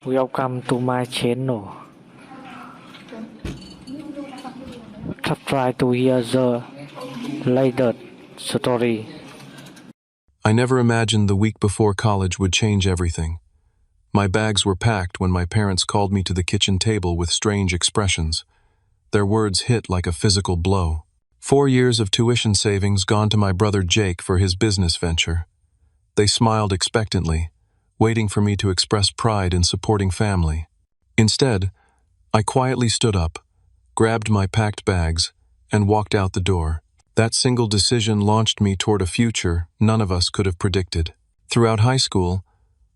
Welcome to my channel. Try to hear the latest story. I never imagined the week before college would change everything. My bags were packed when my parents called me to the kitchen table with strange expressions. Their words hit like a physical blow. 4 years of tuition savings gone to my brother Jake for his business venture. They smiled expectantly, waiting for me to express pride in supporting family. Instead, I quietly stood up, grabbed my packed bags, and walked out the door. That single decision launched me toward a future none of us could have predicted. Throughout high school,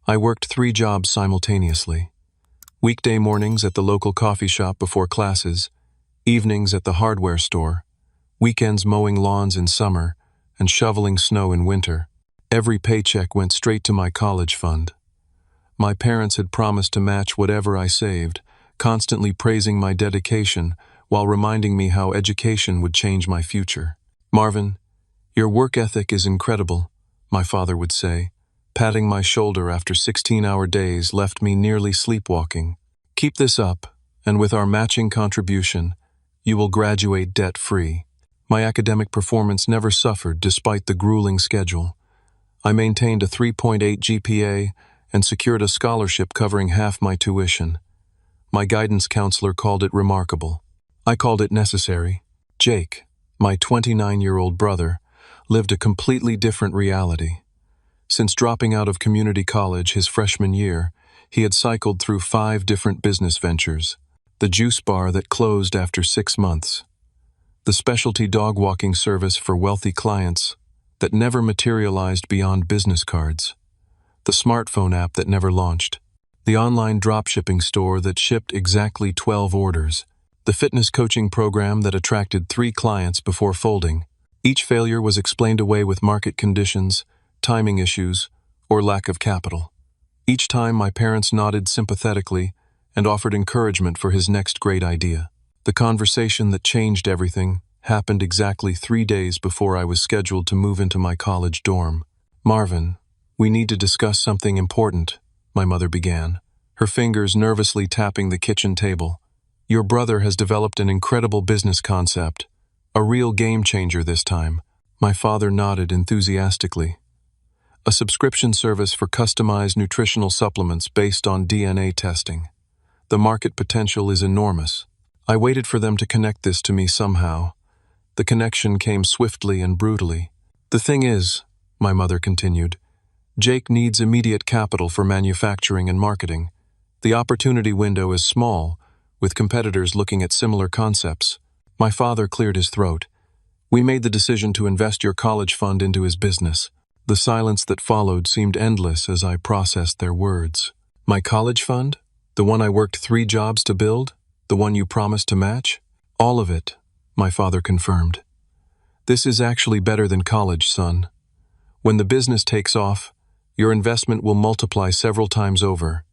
I worked 3 jobs simultaneously. Weekday mornings at the local coffee shop before classes, evenings at the hardware store, weekends mowing lawns in summer, and shoveling snow in winter. Every paycheck went straight to my college fund. My parents had promised to match whatever I saved, constantly praising my dedication while reminding me how education would change my future. "Marvin, your work ethic is incredible," my father would say. Patting my shoulder after 16-hour days left me nearly sleepwalking. "Keep this up, and with our matching contribution, you will graduate debt-free." My academic performance never suffered despite the grueling schedule. I maintained a 3.8 GPA and secured a scholarship covering half my tuition. My guidance counselor called it remarkable. I called it necessary. Jake, my 29-year-old brother, lived a completely different reality. Since dropping out of community college his freshman year, he had cycled through 5 different business ventures. The juice bar that closed after 6 months. The specialty dog walking service for wealthy clients that never materialized beyond business cards. The smartphone app that never launched. The online dropshipping store that shipped exactly 12 orders. The fitness coaching program that attracted 3 clients before folding. Each failure was explained away with market conditions, timing issues, or lack of capital. Each time my parents nodded sympathetically and offered encouragement for his next great idea. The conversation that changed everything happened exactly 3 days before I was scheduled to move into my college dorm. "Marvin, we need to discuss something important," my mother began, her fingers nervously tapping the kitchen table. "Your brother has developed an incredible business concept, a real game changer this time." My father nodded enthusiastically. "A subscription service for customized nutritional supplements based on DNA testing. The market potential is enormous." I waited for them to connect this to me somehow. The connection came swiftly and brutally. "The thing is," my mother continued, "Jake needs immediate capital for manufacturing and marketing. The opportunity window is small, with competitors looking at similar concepts." My father cleared his throat. "We made the decision to invest your college fund into his business." The silence that followed seemed endless as I processed their words. "My college fund? The one I worked 3 jobs to build? The one you promised to match?" "All of it," my father confirmed. "This is actually better than college, son. When the business takes off, your investment will multiply several times over.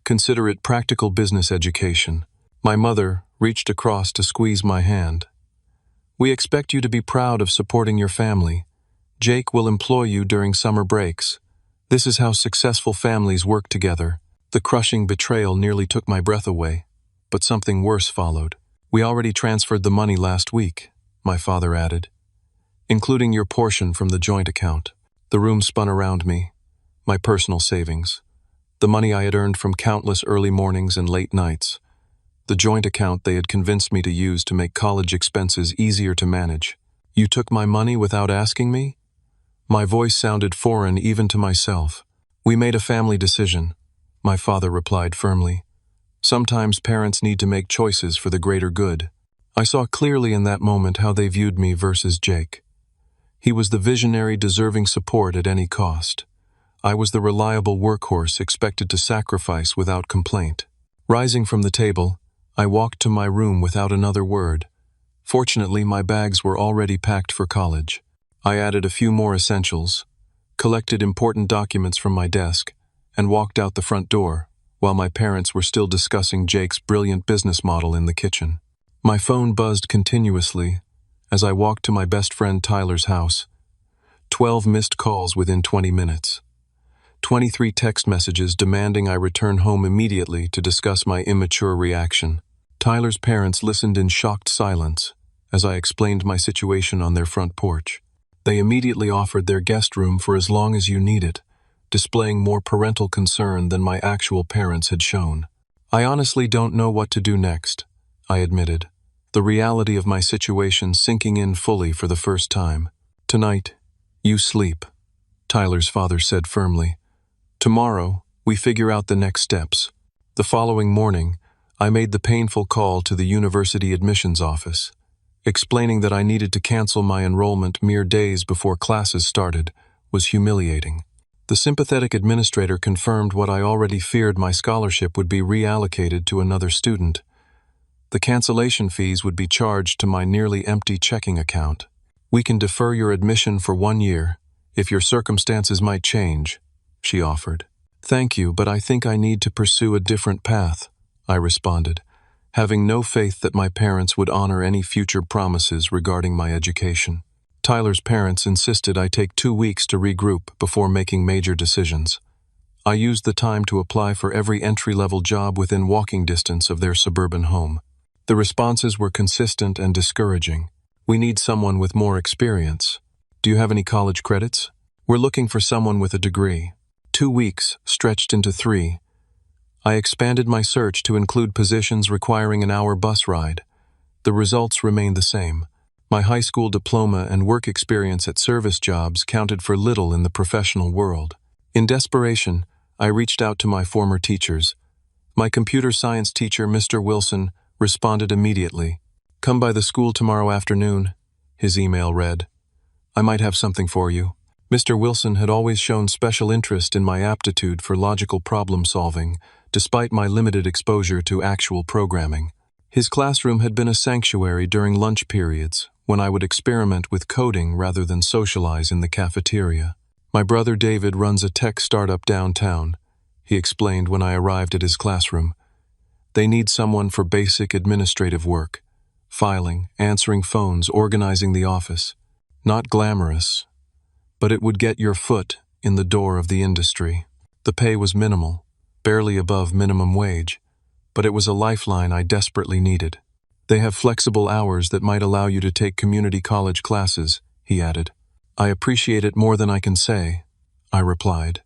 Consider it practical business education." My mother reached across to squeeze my hand. "We expect you to be proud of supporting your family. Jake will employ you during summer breaks. This is how successful families work together." The crushing betrayal nearly took my breath away, but something worse followed. "We already transferred the money last week," my father added, "including your portion from the joint account." The room spun around me, my personal savings, the money I had earned from countless early mornings and late nights, the joint account they had convinced me to use to make college expenses easier to manage. "You took my money without asking me?" My voice sounded foreign even to myself. "We made a family decision," my father replied firmly. "Sometimes parents need to make choices for the greater good." I saw clearly in that moment how they viewed me versus Jake. He was the visionary deserving support at any cost. I was the reliable workhorse expected to sacrifice without complaint. Rising from the table, I walked to my room without another word. Fortunately, my bags were already packed for college. I added a few more essentials, collected important documents from my desk, and walked out the front door, while my parents were still discussing Jake's brilliant business model in the kitchen. My phone buzzed continuously as I walked to my best friend Tyler's house. 12 missed calls within 20 minutes. 23 text messages demanding I return home immediately to discuss my immature reaction. Tyler's parents listened in shocked silence as I explained my situation on their front porch. They immediately offered their guest room for as long as you need it, displaying more parental concern than my actual parents had shown. I honestly don't know what to do next, I admitted, the reality of my situation sinking in fully for the first time. Tonight, you sleep, Tyler's father said firmly. Tomorrow, we figure out the next steps. The following morning, I made the painful call to the university admissions office. Explaining that I needed to cancel my enrollment mere days before classes started was humiliating. The sympathetic administrator confirmed what I already feared: my scholarship would be reallocated to another student. The cancellation fees would be charged to my nearly empty checking account. We can defer your admission for 1 year, if your circumstances might change, she offered. Thank you, but I think I need to pursue a different path, I responded, having no faith that my parents would honor any future promises regarding my education. Tyler's parents insisted I take 2 weeks to regroup before making major decisions. I used the time to apply for every entry-level job within walking distance of their suburban home. The responses were consistent and discouraging. We need someone with more experience. Do you have any college credits? We're looking for someone with a degree. 2 weeks stretched into 3. I expanded my search to include positions requiring an hour bus ride. The results remained the same. My high school diploma and work experience at service jobs counted for little in the professional world. In desperation, I reached out to my former teachers. My computer science teacher, Mr. Wilson, responded immediately. Come by the school tomorrow afternoon, his email read. I might have something for you. Mr. Wilson had always shown special interest in my aptitude for logical problem solving, despite my limited exposure to actual programming. His classroom had been a sanctuary during lunch periods, when I would experiment with coding rather than socialize in the cafeteria. My brother David runs a tech startup downtown, he explained when I arrived at his classroom. They need someone for basic administrative work, filing, answering phones, organizing the office. Not glamorous, but it would get your foot in the door of the industry. The pay was minimal, barely above minimum wage, but it was a lifeline I desperately needed. They have flexible hours that might allow you to take community college classes, he added. I appreciate it more than I can say, I replied,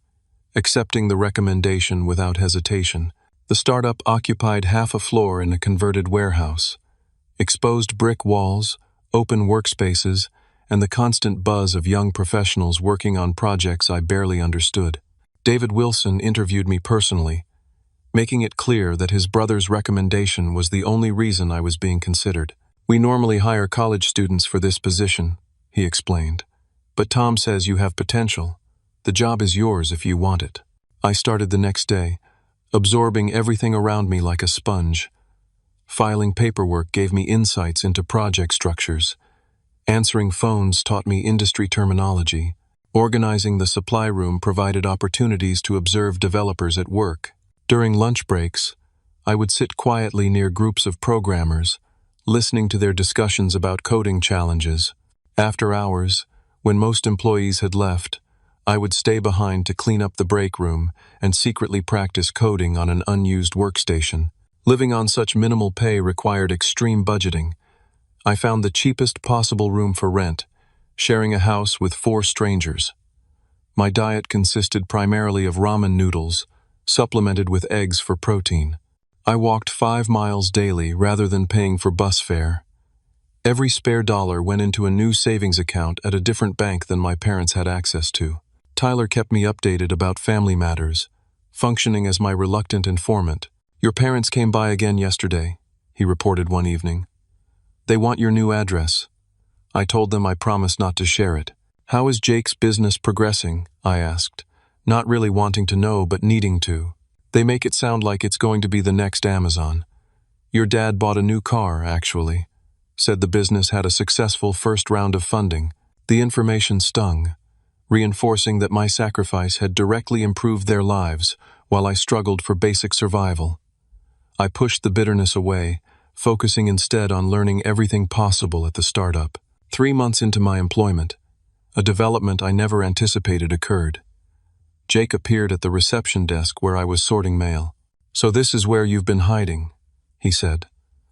accepting the recommendation without hesitation. The startup occupied half a floor in a converted warehouse. Exposed brick walls, open workspaces, and the constant buzz of young professionals working on projects I barely understood. David Wilson interviewed me personally, making it clear that his brother's recommendation was the only reason I was being considered. We normally hire college students for this position, he explained. But Tom says you have potential. The job is yours if you want it. I started the next day, absorbing everything around me like a sponge. Filing paperwork gave me insights into project structures. Answering phones taught me industry terminology. Organizing the supply room provided opportunities to observe developers at work. During lunch breaks, I would sit quietly near groups of programmers, listening to their discussions about coding challenges. After hours, when most employees had left, I would stay behind to clean up the break room and secretly practice coding on an unused workstation. Living on such minimal pay required extreme budgeting. I found the cheapest possible room for rent, sharing a house with 4 strangers. My diet consisted primarily of ramen noodles, supplemented with eggs for protein. I walked 5 miles daily rather than paying for bus fare. Every spare dollar went into a new savings account at a different bank than my parents had access to. Tyler kept me updated about family matters, functioning as my reluctant informant. Your parents came by again yesterday, he reported one evening. They want your new address. I told them I promised not to share it. How is Jake's business progressing? I asked, not really wanting to know but needing to. They make it sound like it's going to be the next Amazon. Your dad bought a new car, actually. Said the business had a successful first round of funding. The information stung, reinforcing that my sacrifice had directly improved their lives while I struggled for basic survival. I pushed the bitterness away, focusing instead on learning everything possible at the startup. 3 months into my employment, a development I never anticipated occurred. Jake appeared at the reception desk where I was sorting mail. "So this is where you've been hiding," he said,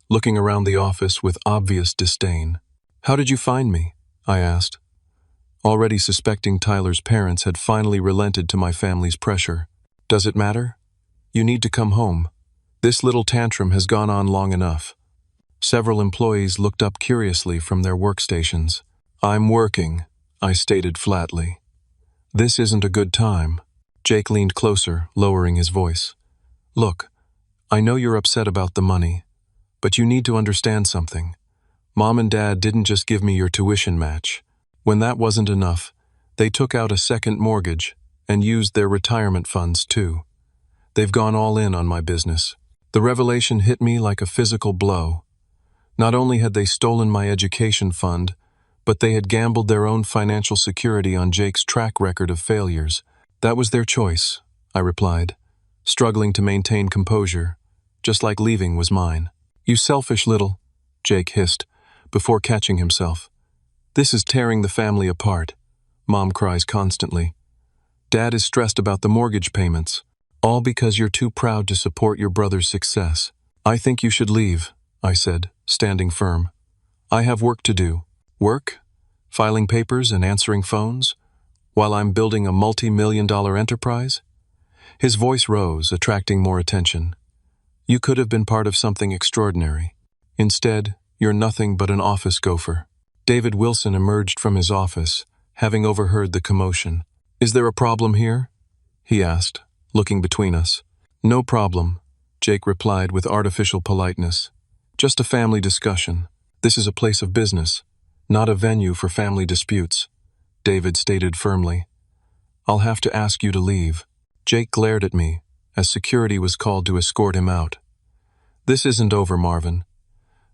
looking around the office with obvious disdain. "How did you find me?" I asked, already suspecting Tyler's parents had finally relented to my family's pressure. "Does it matter? You need to come home. This little tantrum has gone on long enough." Several employees looked up curiously from their workstations. "I'm working," I stated flatly. "This isn't a good time." Jake leaned closer, lowering his voice. "Look, I know you're upset about the money, but you need to understand something. Mom and Dad didn't just give me your tuition match. When that wasn't enough, they took out a second mortgage and used their retirement funds too. They've gone all in on my business." The revelation hit me like a physical blow. Not only had they stolen my education fund, but they had gambled their own financial security on Jake's track record of failures. "That was their choice," I replied, struggling to maintain composure, just like leaving was mine. "You selfish little," Jake hissed, before catching himself. "This is tearing the family apart. Mom cries constantly. Dad is stressed about the mortgage payments, all because you're too proud to support your brother's success. I think you should leave," I said, standing firm. "I have work to do." "Work? Filing papers and answering phones? While I'm building a multi-million-dollar enterprise?" His voice rose, attracting more attention. "You could have been part of something extraordinary. Instead, you're nothing but an office gopher." David Wilson emerged from his office, having overheard the commotion. "Is there a problem here?" he asked, looking between us. "No problem," Jake replied with artificial politeness. "Just a family discussion. This is a place of business, not a venue for family disputes," David stated firmly. "I'll have to ask you to leave." Jake glared at me as security was called to escort him out. "This isn't over, Marvin.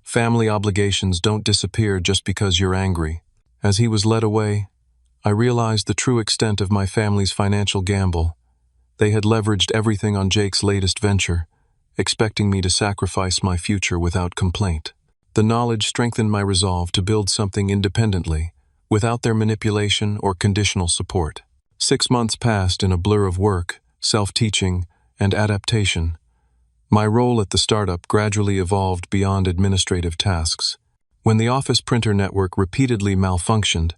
Family obligations don't disappear just because you're angry." As he was led away, I realized the true extent of my family's financial gamble. They had leveraged everything on Jake's latest venture, expecting me to sacrifice my future without complaint. The knowledge strengthened my resolve to build something independently, without their manipulation or conditional support. 6 months passed in a blur of work, self-teaching, and adaptation. My role at the startup gradually evolved beyond administrative tasks. When the office printer network repeatedly malfunctioned,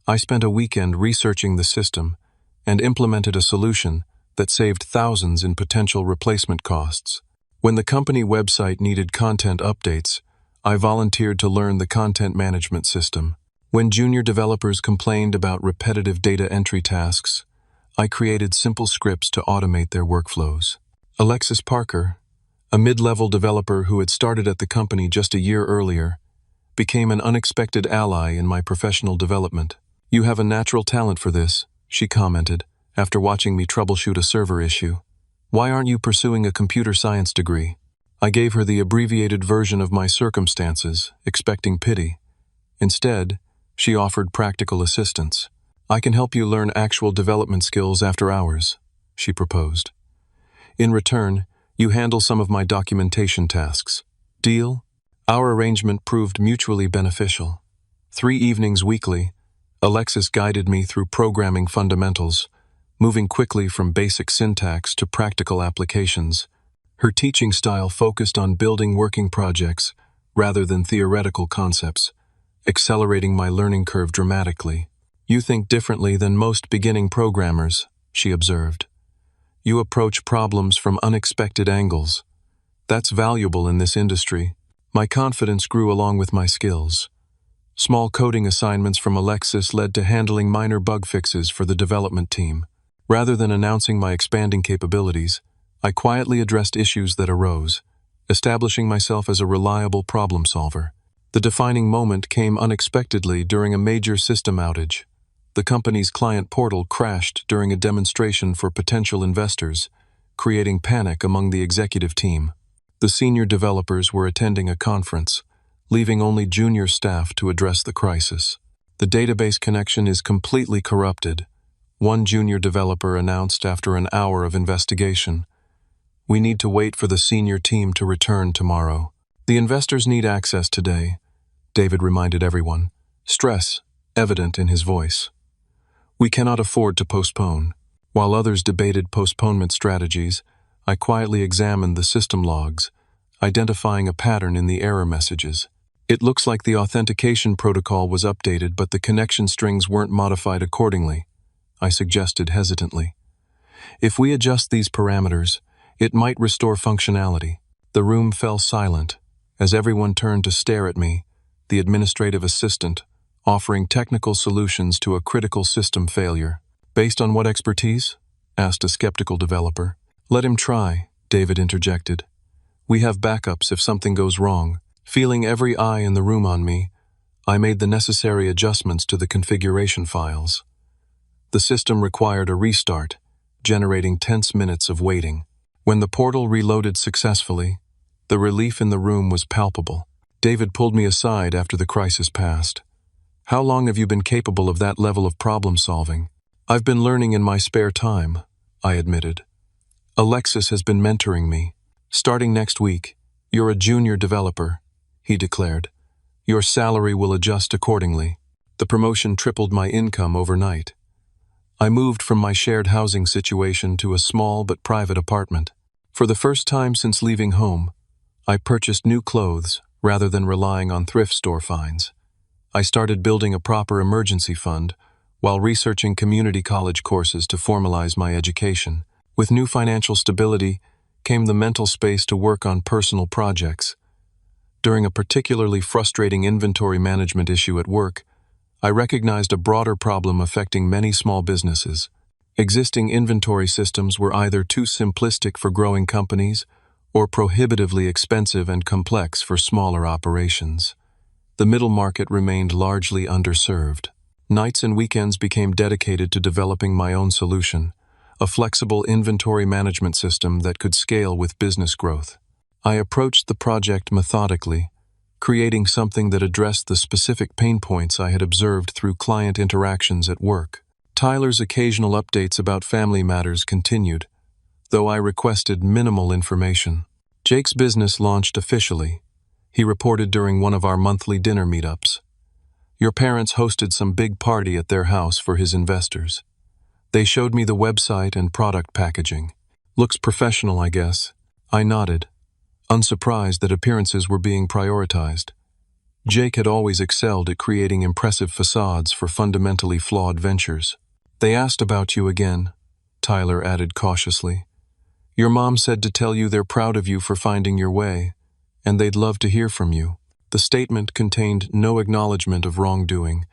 I spent a weekend researching the system and implemented a solution that saved thousands in potential replacement costs. When the company website needed content updates, I volunteered to learn the content management system. When junior developers complained about repetitive data entry tasks, I created simple scripts to automate their workflows. Alexis Parker, a mid-level developer who had started at the company just a year earlier, became an unexpected ally in my professional development. "You have a natural talent for this," she commented, after watching me troubleshoot a server issue. "Why aren't you pursuing a computer science degree?" I gave her the abbreviated version of my circumstances, expecting pity. Instead, she offered practical assistance. "I can help you learn actual development skills after hours," she proposed. "In return, you handle some of my documentation tasks. Deal?" Our arrangement proved mutually beneficial. 3 evenings weekly, Alexis guided me through programming fundamentals, moving quickly from basic syntax to practical applications. Her teaching style focused on building working projects rather than theoretical concepts, accelerating my learning curve dramatically. "You think differently than most beginning programmers," she observed. "You approach problems from unexpected angles. That's valuable in this industry." My confidence grew along with my skills. Small coding assignments from Alexis led to handling minor bug fixes for the development team. Rather than announcing my expanding capabilities, I quietly addressed issues that arose, establishing myself as a reliable problem solver. The defining moment came unexpectedly during a major system outage. The company's client portal crashed during a demonstration for potential investors, creating panic among the executive team. The senior developers were attending a conference, leaving only junior staff to address the crisis. "The database connection is completely corrupted," one junior developer announced after an hour of investigation. "We need to wait for the senior team to return tomorrow." "The investors need access today," David reminded everyone, stress evident in his voice. "We cannot afford to postpone." While others debated postponement strategies, I quietly examined the system logs, identifying a pattern in the error messages. It looks like the authentication protocol was updated, but the connection strings weren't modified accordingly, I suggested hesitantly. If we adjust these parameters, it might restore functionality. The room fell silent as everyone turned to stare at me, the administrative assistant, offering technical solutions to a critical system failure. Based on what expertise? Asked a skeptical developer. Let him try, David interjected. We have backups if something goes wrong. Feeling every eye in the room on me, I made the necessary adjustments to the configuration files. The system required a restart, generating tense minutes of waiting. When the portal reloaded successfully, the relief in the room was palpable. David pulled me aside after the crisis passed. How long have you been capable of that level of problem solving? I've been learning in my spare time, I admitted. Alexis has been mentoring me. Starting next week, you're a junior developer, he declared. Your salary will adjust accordingly. The promotion tripled my income overnight. I moved from my shared housing situation to a small but private apartment. For the first time since leaving home, I purchased new clothes rather than relying on thrift store finds. I started building a proper emergency fund while researching community college courses to formalize my education. With new financial stability came the mental space to work on personal projects. During a particularly frustrating inventory management issue at work, I recognized a broader problem affecting many small businesses. Existing inventory systems were either too simplistic for growing companies or prohibitively expensive and complex for smaller operations. The middle market remained largely underserved. Nights and weekends became dedicated to developing my own solution, a flexible inventory management system that could scale with business growth. I approached the project methodically, creating something that addressed the specific pain points I had observed through client interactions at work. Tyler's occasional updates about family matters continued, though I requested minimal information. Jake's business launched officially, he reported during one of our monthly dinner meetups. Your parents hosted some big party at their house for his investors. They showed me the website and product packaging. Looks professional, I guess. I nodded, unsurprised that appearances were being prioritized. Jake had always excelled at creating impressive facades for fundamentally flawed ventures. They asked about you again, Tyler added cautiously. Your mom said to tell you they're proud of you for finding your way, and they'd love to hear from you. The statement contained no acknowledgement of wrongdoing,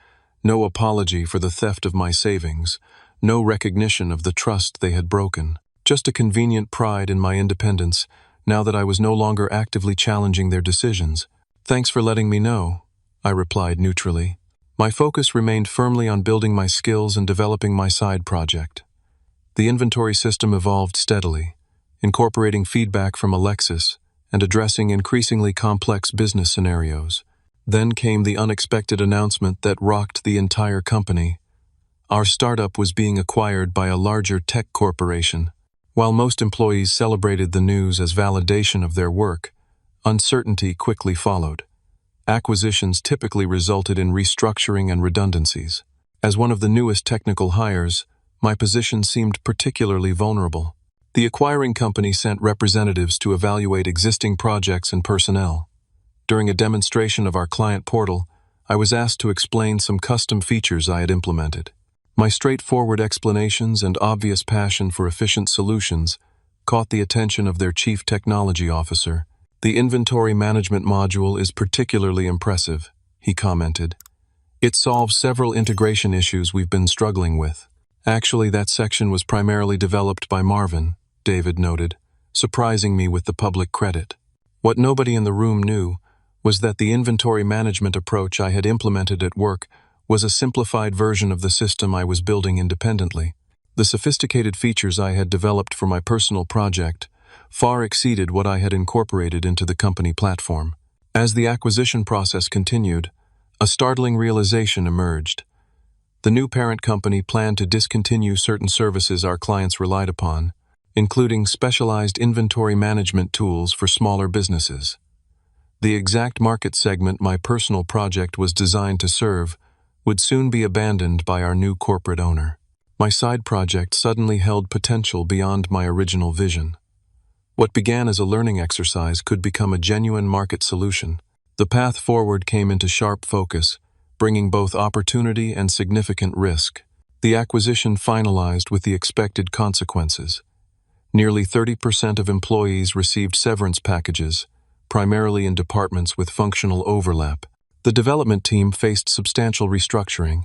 no apology for the theft of my savings, no recognition of the trust they had broken, just a convenient pride in my independence now that I was no longer actively challenging their decisions. Thanks for letting me know, I replied neutrally. My focus remained firmly on building my skills and developing my side project. The inventory system evolved steadily, incorporating feedback from Alexis and addressing increasingly complex business scenarios. Then came the unexpected announcement that rocked the entire company. Our startup was being acquired by a larger tech corporation. While most employees celebrated the news as validation of their work, uncertainty quickly followed. Acquisitions typically resulted in restructuring and redundancies. As one of the newest technical hires, my position seemed particularly vulnerable. The acquiring company sent representatives to evaluate existing projects and personnel. During a demonstration of our client portal, I was asked to explain some custom features I had implemented. My straightforward explanations and obvious passion for efficient solutions caught the attention of their chief technology officer. The inventory management module is particularly impressive, he commented. It solves several integration issues we've been struggling with. Actually, that section was primarily developed by Marvin, David noted, surprising me with the public credit. What nobody in the room knew was that the inventory management approach I had implemented at work was a simplified version of the system I was building independently. The sophisticated features I had developed for my personal project far exceeded what I had incorporated into the company platform. As the acquisition process continued, a startling realization emerged. The new parent company planned to discontinue certain services our clients relied upon, including specialized inventory management tools for smaller businesses. The exact market segment my personal project was designed to serve would soon be abandoned by our new corporate owner. My side project suddenly held potential beyond my original vision. What began as a learning exercise could become a genuine market solution. The path forward came into sharp focus, bringing both opportunity and significant risk. The acquisition finalized with the expected consequences. Nearly 30% of employees received severance packages, primarily in departments with functional overlap. The development team faced substantial restructuring,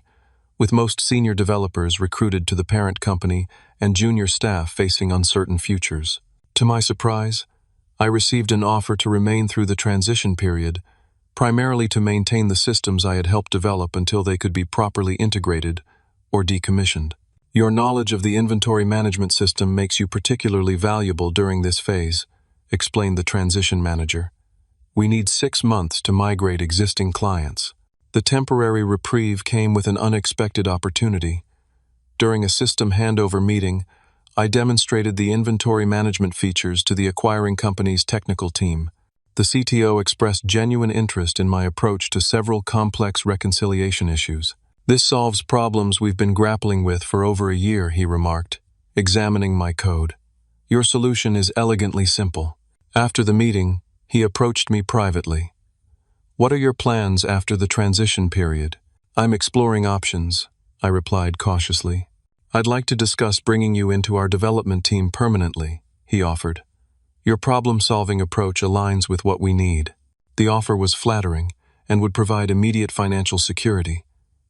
with most senior developers recruited to the parent company and junior staff facing uncertain futures. To my surprise, I received an offer to remain through the transition period, primarily to maintain the systems I had helped develop until they could be properly integrated or decommissioned. Your knowledge of the inventory management system makes you particularly valuable during this phase, explained the transition manager. We need 6 months to migrate existing clients. The temporary reprieve came with an unexpected opportunity. During a system handover meeting, I demonstrated the inventory management features to the acquiring company's technical team. The CTO expressed genuine interest in my approach to several complex reconciliation issues. This solves problems we've been grappling with for over a year, he remarked, examining my code. Your solution is elegantly simple. After the meeting, he approached me privately. What are your plans after the transition period? I'm exploring options, I replied cautiously. I'd like to discuss bringing you into our development team permanently, he offered. Your problem-solving approach aligns with what we need. The offer was flattering and would provide immediate financial security.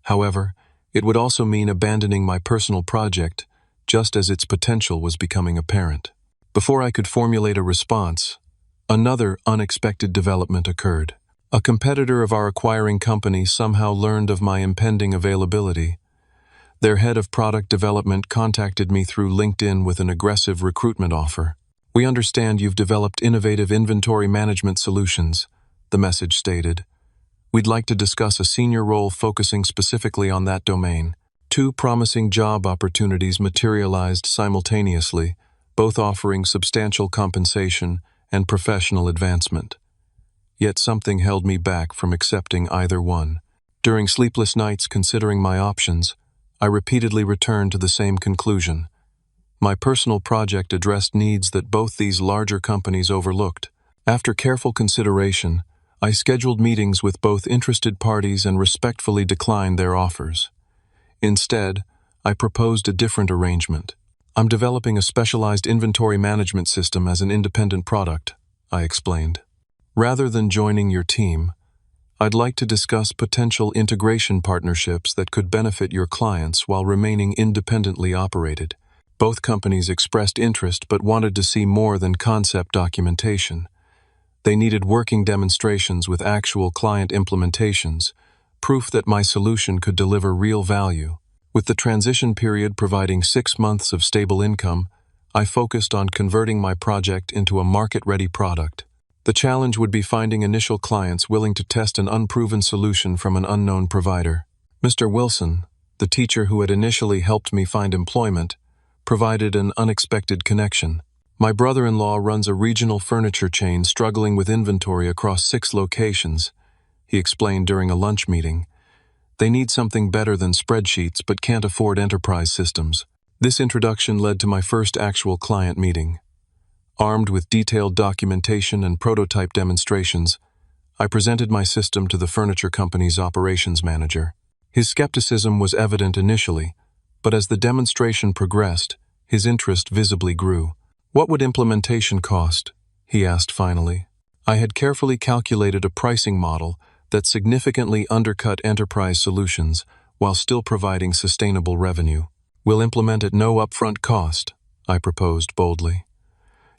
However, it would also mean abandoning my personal project, just as its potential was becoming apparent. Before I could formulate a response, another unexpected development occurred. A competitor of our acquiring company somehow learned of my impending availability. Their head of product development contacted me through LinkedIn with an aggressive recruitment offer. We understand you've developed innovative inventory management solutions, the message stated. We'd like to discuss a senior role focusing specifically on that domain. 2 promising job opportunities materialized simultaneously, both offering substantial compensation and professional advancement. Yet something held me back from accepting either one. During sleepless nights considering my options, I repeatedly returned to the same conclusion. My personal project addressed needs that both these larger companies overlooked. After careful consideration, I scheduled meetings with both interested parties and respectfully declined their offers. Instead, I proposed a different arrangement. I'm developing a specialized inventory management system as an independent product, I explained. Rather than joining your team, I'd like to discuss potential integration partnerships that could benefit your clients while remaining independently operated. Both companies expressed interest but wanted to see more than concept documentation. They needed working demonstrations with actual client implementations, proof that my solution could deliver real value. With the transition period providing 6 months of stable income, I focused on converting my project into a market-ready product. The challenge would be finding initial clients willing to test an unproven solution from an unknown provider. Mr. Wilson, the teacher who had initially helped me find employment, provided an unexpected connection. My brother-in-law runs a regional furniture chain struggling with inventory across 6 locations, he explained during a lunch meeting. They need something better than spreadsheets but can't afford enterprise systems. This introduction led to my first actual client meeting. Armed with detailed documentation and prototype demonstrations, I presented my system to the furniture company's operations manager. His skepticism was evident initially, but as the demonstration progressed, his interest visibly grew. What would implementation cost? He asked finally. I had carefully calculated a pricing model that significantly undercut enterprise solutions while still providing sustainable revenue. We'll implement at no upfront cost, I proposed boldly.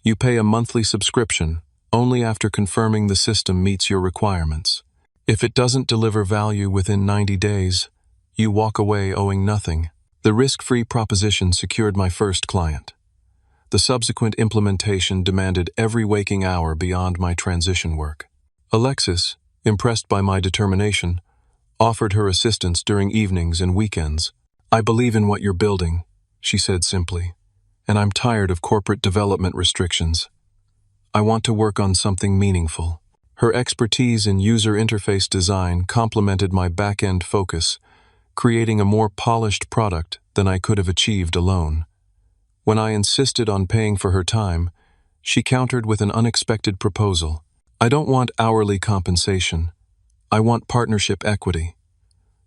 You pay a monthly subscription only after confirming the system meets your requirements. If it doesn't deliver value within 90 days, you walk away owing nothing. The risk-free proposition secured my first client. The subsequent implementation demanded every waking hour beyond my transition work. Alexis, impressed by my determination, offered her assistance during evenings and weekends. I believe in what you're building, she said simply, and I'm tired of corporate development restrictions. I want to work on something meaningful. Her expertise in user interface design complemented my back-end focus, creating a more polished product than I could have achieved alone. When I insisted on paying for her time, she countered with an unexpected proposal. I don't want hourly compensation. I want partnership equity.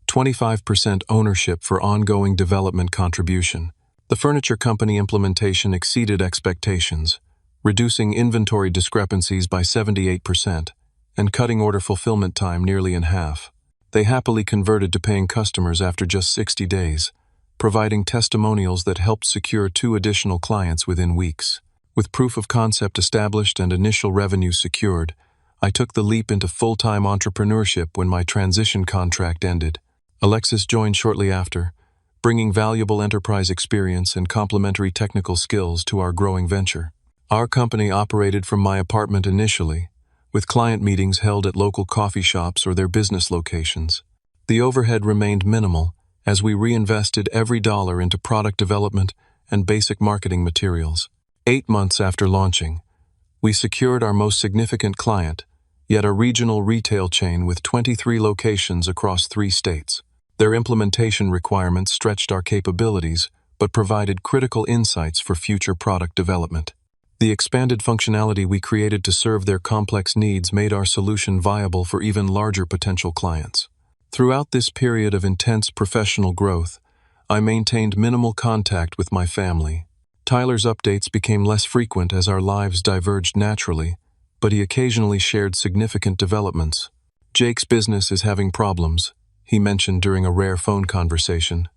25% ownership for ongoing development contribution. The furniture company implementation exceeded expectations, reducing inventory discrepancies by 78% and cutting order fulfillment time nearly in half. They happily converted to paying customers after just 60 days, providing testimonials that helped secure 2 additional clients within weeks. With proof of concept established and initial revenue secured, I took the leap into full-time entrepreneurship when my transition contract ended. Alexis joined shortly after, bringing valuable enterprise experience and complementary technical skills to our growing venture. Our company operated from my apartment initially, with client meetings held at local coffee shops or their business locations. The overhead remained minimal as we reinvested every dollar into product development and basic marketing materials. 8 months after launching, we secured our most significant client, yet a regional retail chain with 23 locations across 3 states. Their implementation requirements stretched our capabilities, but provided critical insights for future product development. The expanded functionality we created to serve their complex needs made our solution viable for even larger potential clients. Throughout this period of intense professional growth, I maintained minimal contact with my family. Tyler's updates became less frequent as our lives diverged naturally, but he occasionally shared significant developments. Jake's business is having problems, he mentioned during a rare phone conversation.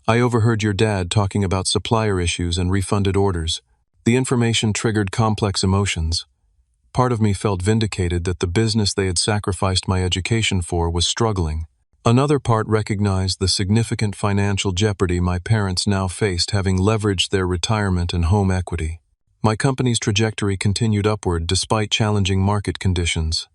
I overheard your dad talking about supplier issues and refunded orders. The information triggered complex emotions. Part of me felt vindicated that the business they had sacrificed my education for was struggling. Another part recognized the significant financial jeopardy my parents now faced, having leveraged their retirement and home equity. My company's trajectory continued upward despite challenging market conditions.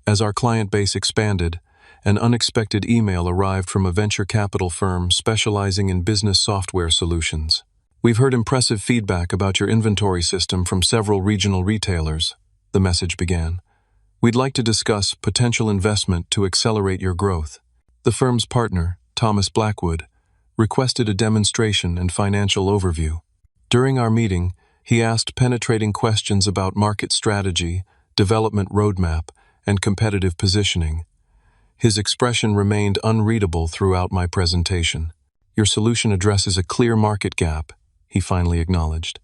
As our client base expanded, an unexpected email arrived from a venture capital firm specializing in business software solutions. We've heard impressive feedback about your inventory system from several regional retailers, the message began. We'd like to discuss potential investment to accelerate your growth. The firm's partner, Thomas Blackwood, requested a demonstration and financial overview. During our meeting, he asked penetrating questions about market strategy, development roadmap, and competitive positioning. His expression remained unreadable throughout my presentation. Your solution addresses a clear market gap, he finally acknowledged.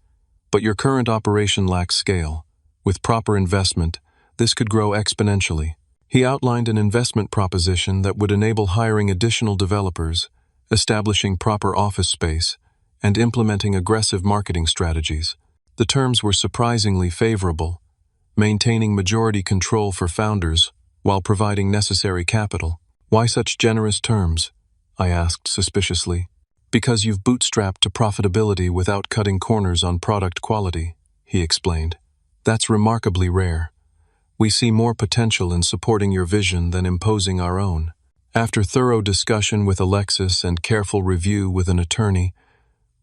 But your current operation lacks scale. With proper investment, this could grow exponentially. He outlined an investment proposition that would enable hiring additional developers, establishing proper office space, and implementing aggressive marketing strategies. The terms were surprisingly favorable, maintaining majority control for founders while providing necessary capital. Why such generous terms? I asked suspiciously. Because you've bootstrapped to profitability without cutting corners on product quality, he explained. That's remarkably rare. We see more potential in supporting your vision than imposing our own. After thorough discussion with Alexis and careful review with an attorney,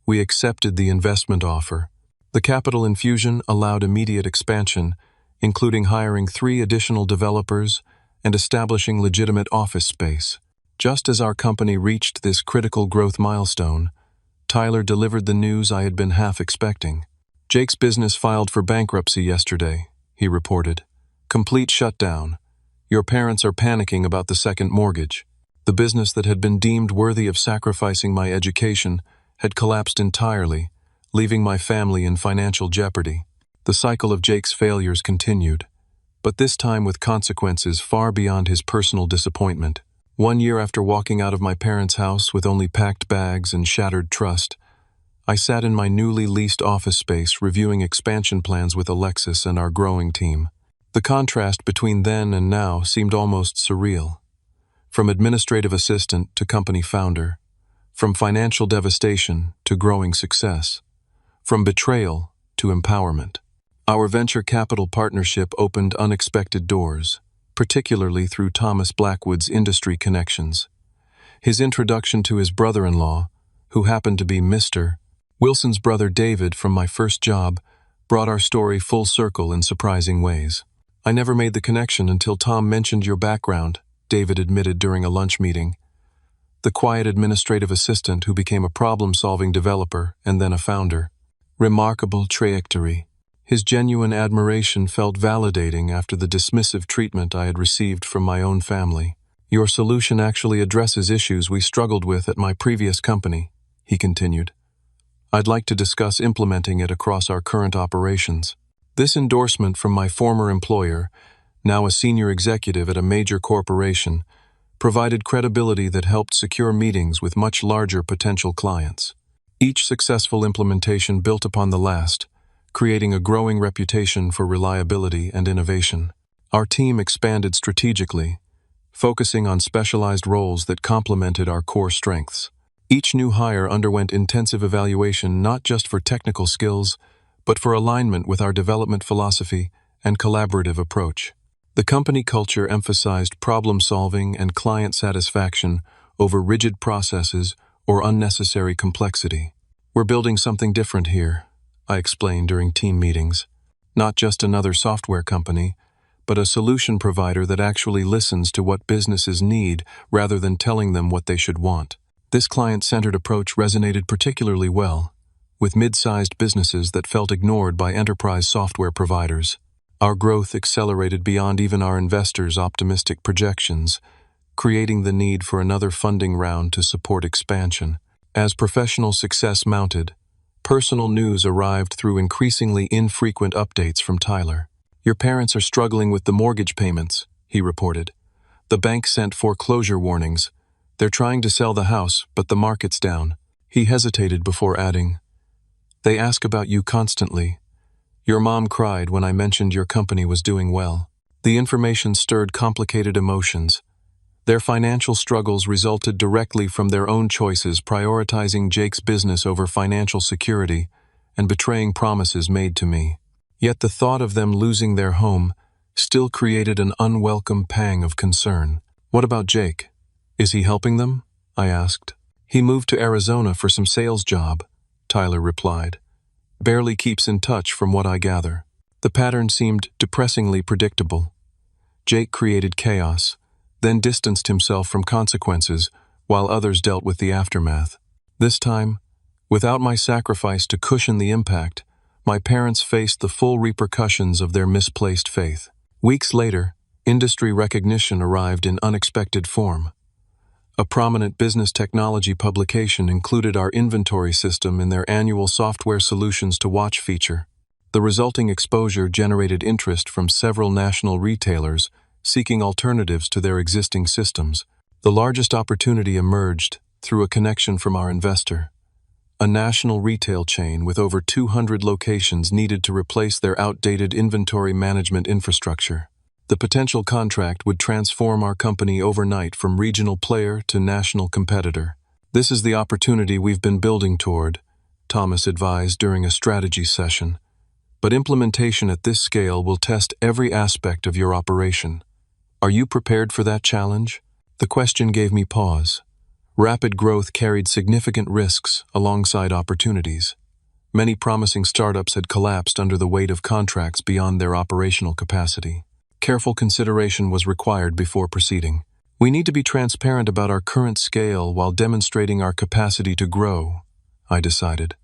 we accepted the investment offer. The capital infusion allowed immediate expansion, including hiring 3 additional developers and establishing legitimate office space. Just as our company reached this critical growth milestone, Tyler delivered the news I had been half expecting. Jake's business filed for bankruptcy yesterday, he reported. Complete shutdown. Your parents are panicking about the second mortgage. The business that had been deemed worthy of sacrificing my education had collapsed entirely, leaving my family in financial jeopardy. The cycle of Jake's failures continued, but this time with consequences far beyond his personal disappointment. 1 year after walking out of my parents' house with only packed bags and shattered trust, I sat in my newly leased office space reviewing expansion plans with Alexis and our growing team. The contrast between then and now seemed almost surreal. From administrative assistant to company founder, from financial devastation to growing success, from betrayal to empowerment. Our venture capital partnership opened unexpected doors, particularly through Thomas Blackwood's industry connections. His introduction to his brother-in-law, who happened to be Mr. Wilson's brother David from my first job, brought our story full circle in surprising ways. I never made the connection until Tom mentioned your background, David admitted during a lunch meeting. the quiet administrative assistant who became a problem-solving developer and then a founder. Remarkable trajectory. His genuine admiration felt validating after the dismissive treatment I had received from my own family. Your solution actually addresses issues we struggled with at my previous company, he continued. I'd like to discuss implementing it across our current operations. This endorsement from my former employer, now a senior executive at a major corporation, provided credibility that helped secure meetings with much larger potential clients. Each successful implementation built upon the last, creating a growing reputation for reliability and innovation. Our team expanded strategically, focusing on specialized roles that complemented our core strengths. Each new hire underwent intensive evaluation not just for technical skills, but for alignment with our development philosophy and collaborative approach. The company culture emphasized problem-solving and client satisfaction over rigid processes or unnecessary complexity. We're building something different here, I explained during team meetings. Not just another software company, but a solution provider that actually listens to what businesses need rather than telling them what they should want. This client-centered approach resonated particularly well with mid-sized businesses that felt ignored by enterprise software providers. Our growth accelerated beyond even our investors' optimistic projections, creating the need for another funding round to support expansion. As professional success mounted, personal news arrived through increasingly infrequent updates from Tyler. Your parents are struggling with the mortgage payments, he reported. The bank sent foreclosure warnings. They're trying to sell the house, but the market's down. He hesitated before adding, They ask about you constantly. Your mom cried when I mentioned your company was doing well. The information stirred complicated emotions. Their financial struggles resulted directly from their own choices prioritizing Jake's business over financial security and betraying promises made to me. Yet the thought of them losing their home still created an unwelcome pang of concern. What about Jake? Is he helping them? I asked. He moved to Arizona for some sales job, Tyler replied. Barely keeps in touch from what I gather. The pattern seemed depressingly predictable. Jake created chaos, then distanced himself from consequences while others dealt with the aftermath. This time, without my sacrifice to cushion the impact, my parents faced the full repercussions of their misplaced faith. Weeks later, industry recognition arrived in unexpected form. A prominent business technology publication included our inventory system in their annual Software Solutions to Watch feature. The resulting exposure generated interest from several national retailers seeking alternatives to their existing systems. The largest opportunity emerged through a connection from our investor. A national retail chain with over 200 locations needed to replace their outdated inventory management infrastructure. The potential contract would transform our company overnight from regional player to national competitor. This is the opportunity we've been building toward, Thomas advised during a strategy session. But implementation at this scale will test every aspect of your operation. Are you prepared for that challenge? The question gave me pause. Rapid growth carried significant risks alongside opportunities. Many promising startups had collapsed under the weight of contracts beyond their operational capacity. Careful consideration was required before proceeding. We need to be transparent about our current scale while demonstrating our capacity to grow, I decided.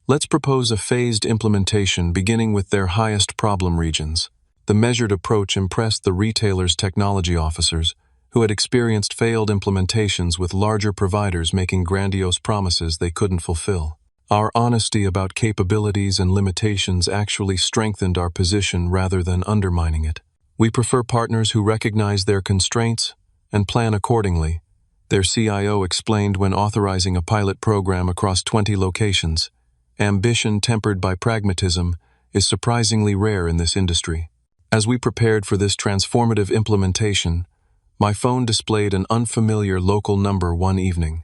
Let's propose a phased implementation beginning with their highest problem regions. The measured approach impressed the retailer's technology officers, who had experienced failed implementations with larger providers making grandiose promises they couldn't fulfill. Our honesty about capabilities and limitations actually strengthened our position rather than undermining it. We prefer partners who recognize their constraints and plan accordingly, their CIO explained when authorizing a pilot program across 20 locations. Ambition tempered by pragmatism is surprisingly rare in this industry. As we prepared for this transformative implementation, my phone displayed an unfamiliar local number one evening.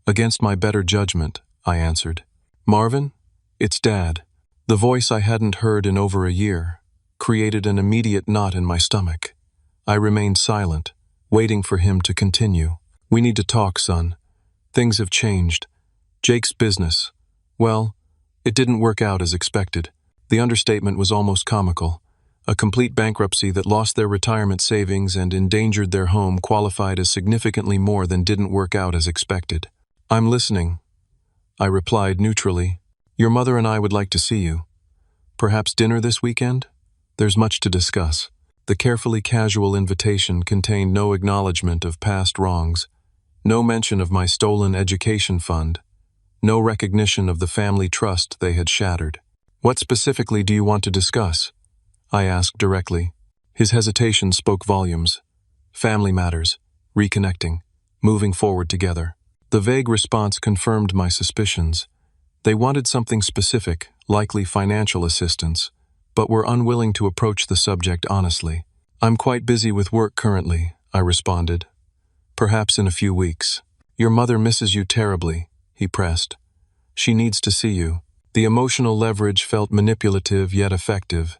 Against my better judgment, I answered. Marvin? It's Dad. The voice I hadn't heard in over a year created an immediate knot in my stomach. I remained silent, waiting for him to continue. We need to talk, son. Things have changed. Jake's business. Well, it didn't work out as expected. The understatement was almost comical. A complete bankruptcy that lost their retirement savings and endangered their home qualified as significantly more than didn't work out as expected. "I'm listening," I replied neutrally. "Your mother and I would like to see you. Perhaps dinner this weekend? There's much to discuss." The carefully casual invitation contained no acknowledgement of past wrongs, no mention of my stolen education fund, no recognition of the family trust they had shattered. "What specifically do you want to discuss?" I asked directly. His hesitation spoke volumes. Family matters, reconnecting, moving forward together. The vague response confirmed my suspicions. They wanted something specific, likely financial assistance, but were unwilling to approach the subject honestly. "I'm quite busy with work currently," I responded. "Perhaps in a few weeks." "Your mother misses you terribly," he pressed. "She needs to see you." The emotional leverage felt manipulative yet effective,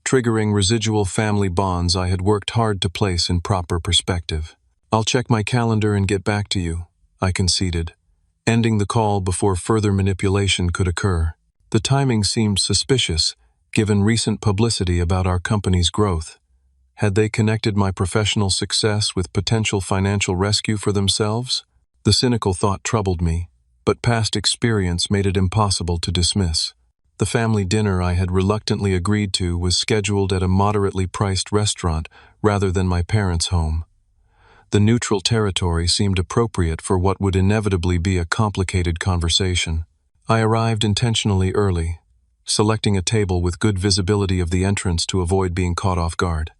triggering residual family bonds I had worked hard to place in proper perspective. "I'll check my calendar and get back to you," I conceded, ending the call before further manipulation could occur. The timing seemed suspicious, given recent publicity about our company's growth. Had they connected my professional success with potential financial rescue for themselves? The cynical thought troubled me, but past experience made it impossible to dismiss. The family dinner I had reluctantly agreed to was scheduled at a moderately priced restaurant rather than my parents' home. The neutral territory seemed appropriate for what would inevitably be a complicated conversation. I arrived intentionally early, selecting a table with good visibility of the entrance to avoid being caught off guard.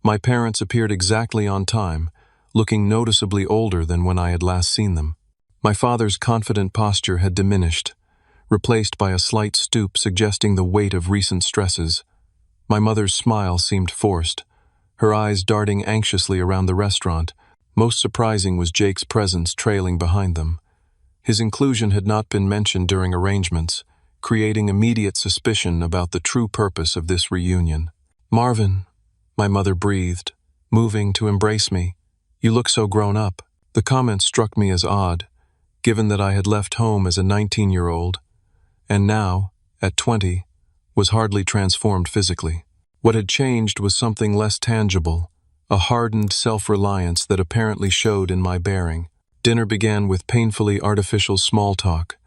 My parents appeared exactly on time, looking noticeably older than when I had last seen them. My father's confident posture had diminished, replaced by a slight stoop suggesting the weight of recent stresses. My mother's smile seemed forced, her eyes darting anxiously around the restaurant. Most surprising was Jake's presence trailing behind them. His inclusion had not been mentioned during arrangements, creating immediate suspicion about the true purpose of this reunion. "Marvin," my mother breathed, moving to embrace me. "You look so grown up." The comment struck me as odd, given that I had left home as a 19-year-old, and now, at 20, was hardly transformed physically. What had changed was something less tangible, a hardened self-reliance that apparently showed in my bearing. Dinner began with painfully artificial small talk,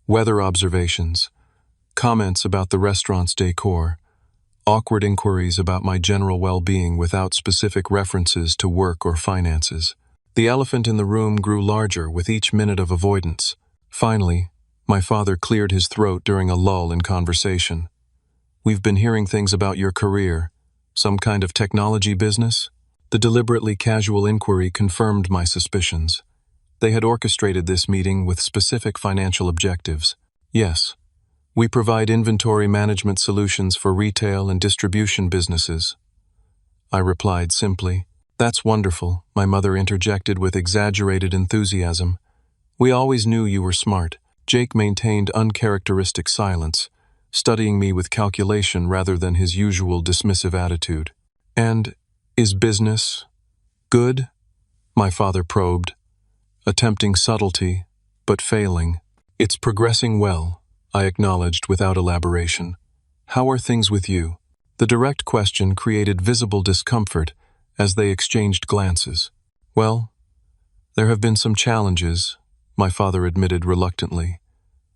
weather observations, comments about the restaurant's decor, awkward inquiries about my general well-being without specific references to work or finances. The elephant in the room grew larger with each minute of avoidance. Finally, my father cleared his throat during a lull in conversation. "We've been hearing things about your career. Some kind of technology business?" The deliberately casual inquiry confirmed my suspicions. They had orchestrated this meeting with specific financial objectives. "Yes. We provide inventory management solutions for retail and distribution businesses," I replied simply. "That's wonderful," my mother interjected with exaggerated enthusiasm. "We always knew you were smart." Jake maintained uncharacteristic silence, studying me with calculation rather than his usual dismissive attitude. "And is business good?" my father probed, attempting subtlety, but failing. "It's progressing well," I acknowledged without elaboration. "How are things with you?" The direct question created visible discomfort as they exchanged glances. "Well, there have been some challenges," my father admitted reluctantly.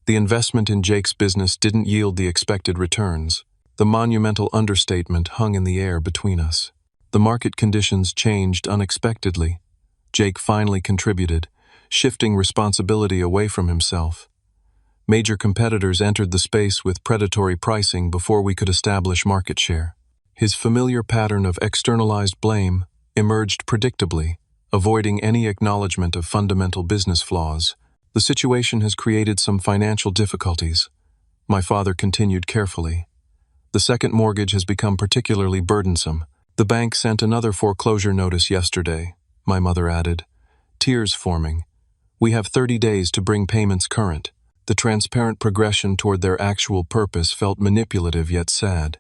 The investment in Jake's business didn't yield the expected returns. The monumental understatement hung in the air between us. The market conditions changed unexpectedly. Jake finally contributed, shifting responsibility away from himself. Major competitors entered the space with predatory pricing before we could establish market share. His familiar pattern of externalized blame emerged predictably, avoiding any acknowledgement of fundamental business flaws. "The situation has created some financial difficulties," my father continued carefully. "The second mortgage has become particularly burdensome. The bank sent another foreclosure notice yesterday," my mother added, tears forming. "We have 30 days to bring payments current." The transparent progression toward their actual purpose felt manipulative yet sad.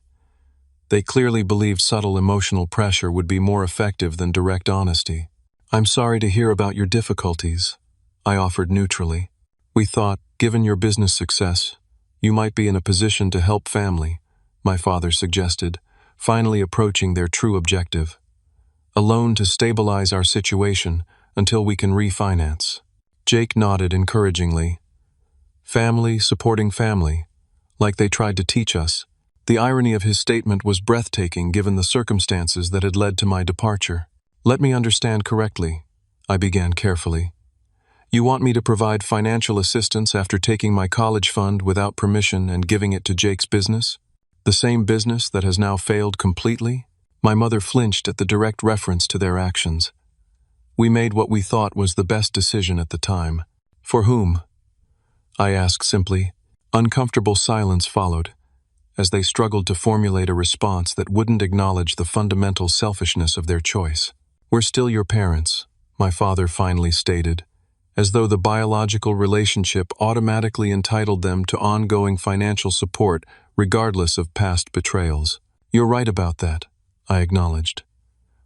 They clearly believed subtle emotional pressure would be more effective than direct honesty. "I'm sorry to hear about your difficulties," I offered neutrally. "We thought, given your business success, you might be in a position to help family," my father suggested, finally approaching their true objective. A loan to stabilize our situation until we can refinance. Jake nodded encouragingly. Family supporting family, like they tried to teach us. The irony of his statement was breathtaking given the circumstances that had led to my departure. Let me understand correctly, I began carefully. You want me to provide financial assistance after taking my college fund without permission and giving it to Jake's business? The same business that has now failed completely? My mother flinched at the direct reference to their actions. We made what we thought was the best decision at the time. For whom? I asked simply. Uncomfortable silence followed, as they struggled to formulate a response that wouldn't acknowledge the fundamental selfishness of their choice. We're still your parents, my father finally stated, as though the biological relationship automatically entitled them to ongoing financial support regardless of past betrayals. You're right about that, I acknowledged,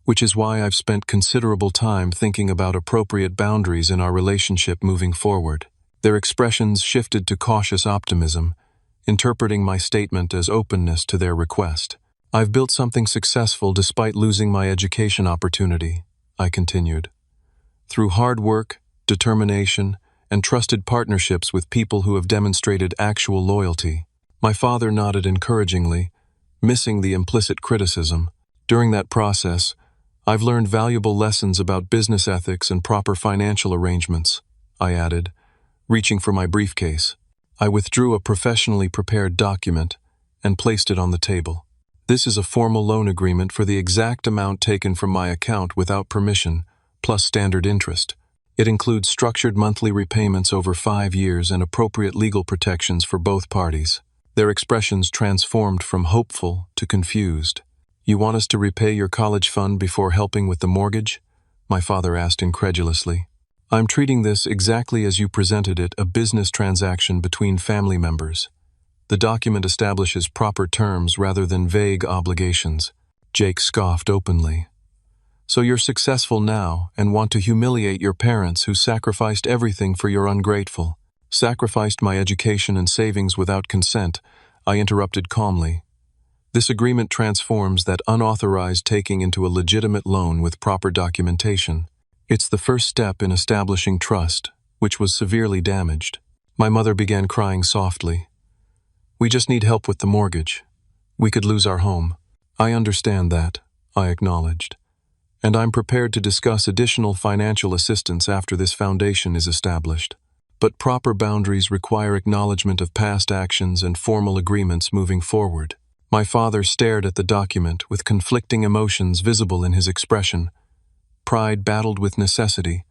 which is why I've spent considerable time thinking about appropriate boundaries in our relationship moving forward. Their expressions shifted to cautious optimism, interpreting my statement as openness to their request. I've built something successful despite losing my education opportunity, I continued. Through hard work, determination, and trusted partnerships with people who have demonstrated actual loyalty. My father nodded encouragingly, missing the implicit criticism. During that process, I've learned valuable lessons about business ethics and proper financial arrangements, I added, reaching for my briefcase. I withdrew a professionally prepared document and placed it on the table. This is a formal loan agreement for the exact amount taken from my account without permission, plus standard interest. It includes structured monthly repayments over 5 years and appropriate legal protections for both parties. Their expressions transformed from hopeful to confused. You want us to repay your college fund before helping with the mortgage? My father asked incredulously. I'm treating this exactly as you presented it, a business transaction between family members. The document establishes proper terms rather than vague obligations. Jake scoffed openly. So you're successful now and want to humiliate your parents who sacrificed everything for your ungrateful. Sacrificed my education and savings without consent, I interrupted calmly. This agreement transforms that unauthorized taking into a legitimate loan with proper documentation. It's the first step in establishing trust, which was severely damaged. My mother began crying softly. We just need help with the mortgage. We could lose our home. I understand that, I acknowledged. And I'm prepared to discuss additional financial assistance after this foundation is established. But proper boundaries require acknowledgement of past actions and formal agreements moving forward. My father stared at the document with conflicting emotions visible in his expression. Pride battled with necessity.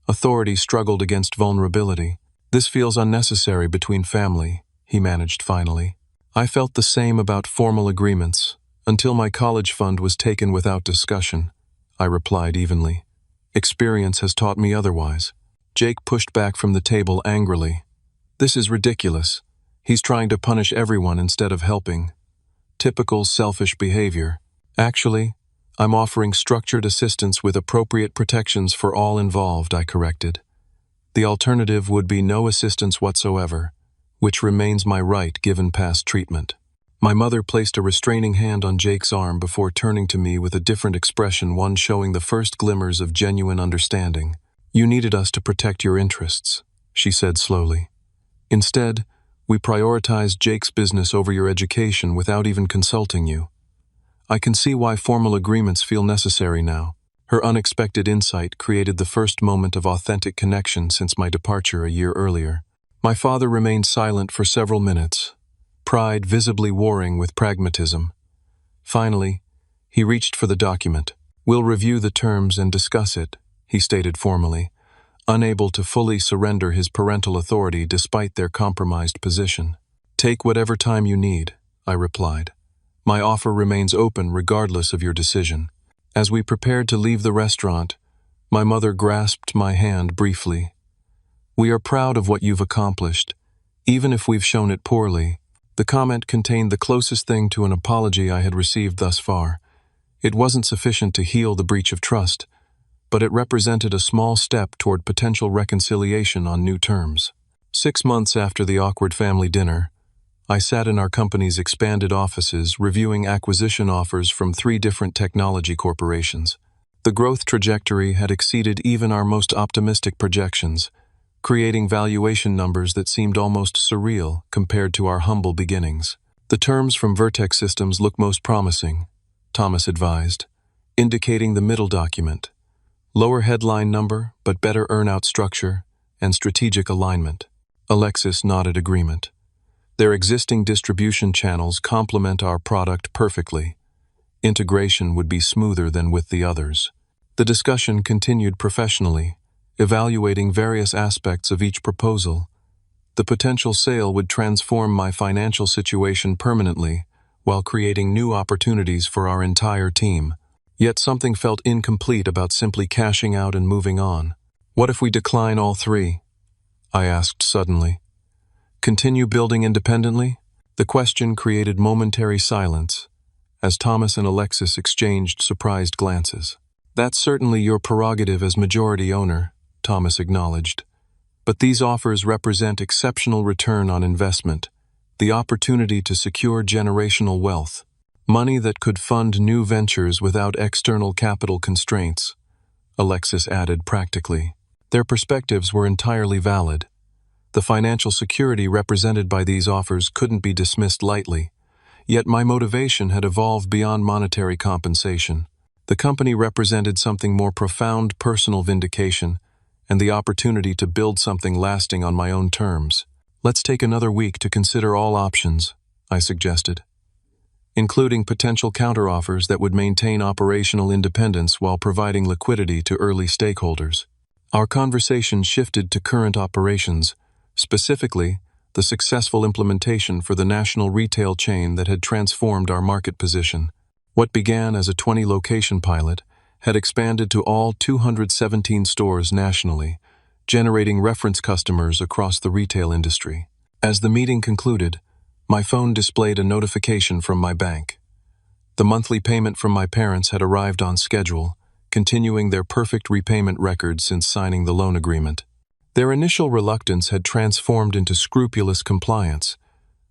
Authority struggled against vulnerability. This feels unnecessary between family, he managed finally. I felt the same about formal agreements, until my college fund was taken without discussion. I replied evenly. Experience has taught me otherwise. Jake pushed back from the table angrily. This is ridiculous. He's trying to punish everyone instead of helping. Typical selfish behavior. Actually, I'm offering structured assistance with appropriate protections for all involved, I corrected. The alternative would be no assistance whatsoever, which remains my right given past treatment. My mother placed a restraining hand on Jake's arm before turning to me with a different expression, one showing the first glimmers of genuine understanding. You needed us to protect your interests, she said slowly. Instead, we prioritized Jake's business over your education without even consulting you. I can see why formal agreements feel necessary now. Her unexpected insight created the first moment of authentic connection since my departure a year earlier. My father remained silent for several minutes, pride visibly warring with pragmatism. Finally, he reached for the document. We'll review the terms and discuss it, he stated formally, unable to fully surrender his parental authority despite their compromised position. Take whatever time you need, I replied. My offer remains open regardless of your decision. As we prepared to leave the restaurant, my mother grasped my hand briefly. We are proud of what you've accomplished, even if we've shown it poorly. The comment contained the closest thing to an apology I had received thus far. It wasn't sufficient to heal the breach of trust, but it represented a small step toward potential reconciliation on new terms. 6 months after the awkward family dinner, I sat in our company's expanded offices, reviewing acquisition offers from 3 different technology corporations. The growth trajectory had exceeded even our most optimistic projections, creating valuation numbers that seemed almost surreal compared to our humble beginnings. The terms from Vertex Systems look most promising, Thomas advised, indicating the middle document. Lower headline number, but better earn-out structure and strategic alignment. Alexis nodded agreement. Their existing distribution channels complement our product perfectly. Integration would be smoother than with the others. The discussion continued professionally, evaluating various aspects of each proposal. The potential sale would transform my financial situation permanently, while creating new opportunities for our entire team. Yet something felt incomplete about simply cashing out and moving on. What if we decline all 3? I asked suddenly. Continue building independently? The question created momentary silence, as Thomas and Alexis exchanged surprised glances. That's certainly your prerogative as majority owner, Thomas acknowledged. But these offers represent exceptional return on investment, the opportunity to secure generational wealth, money that could fund new ventures without external capital constraints, Alexis added practically. Their perspectives were entirely valid. The financial security represented by these offers couldn't be dismissed lightly, yet my motivation had evolved beyond monetary compensation. The company represented something more profound: personal vindication, and the opportunity to build something lasting on my own terms. Let's take another week to consider all options, I suggested, including potential counteroffers that would maintain operational independence while providing liquidity to early stakeholders. Our conversation shifted to current operations, specifically the successful implementation for the national retail chain that had transformed our market position. What began as a 20-location pilot had expanded to all 217 stores nationally, generating reference customers across the retail industry. As the meeting concluded, my phone displayed a notification from my bank. The monthly payment from my parents had arrived on schedule, continuing their perfect repayment record since signing the loan agreement. Their initial reluctance had transformed into scrupulous compliance,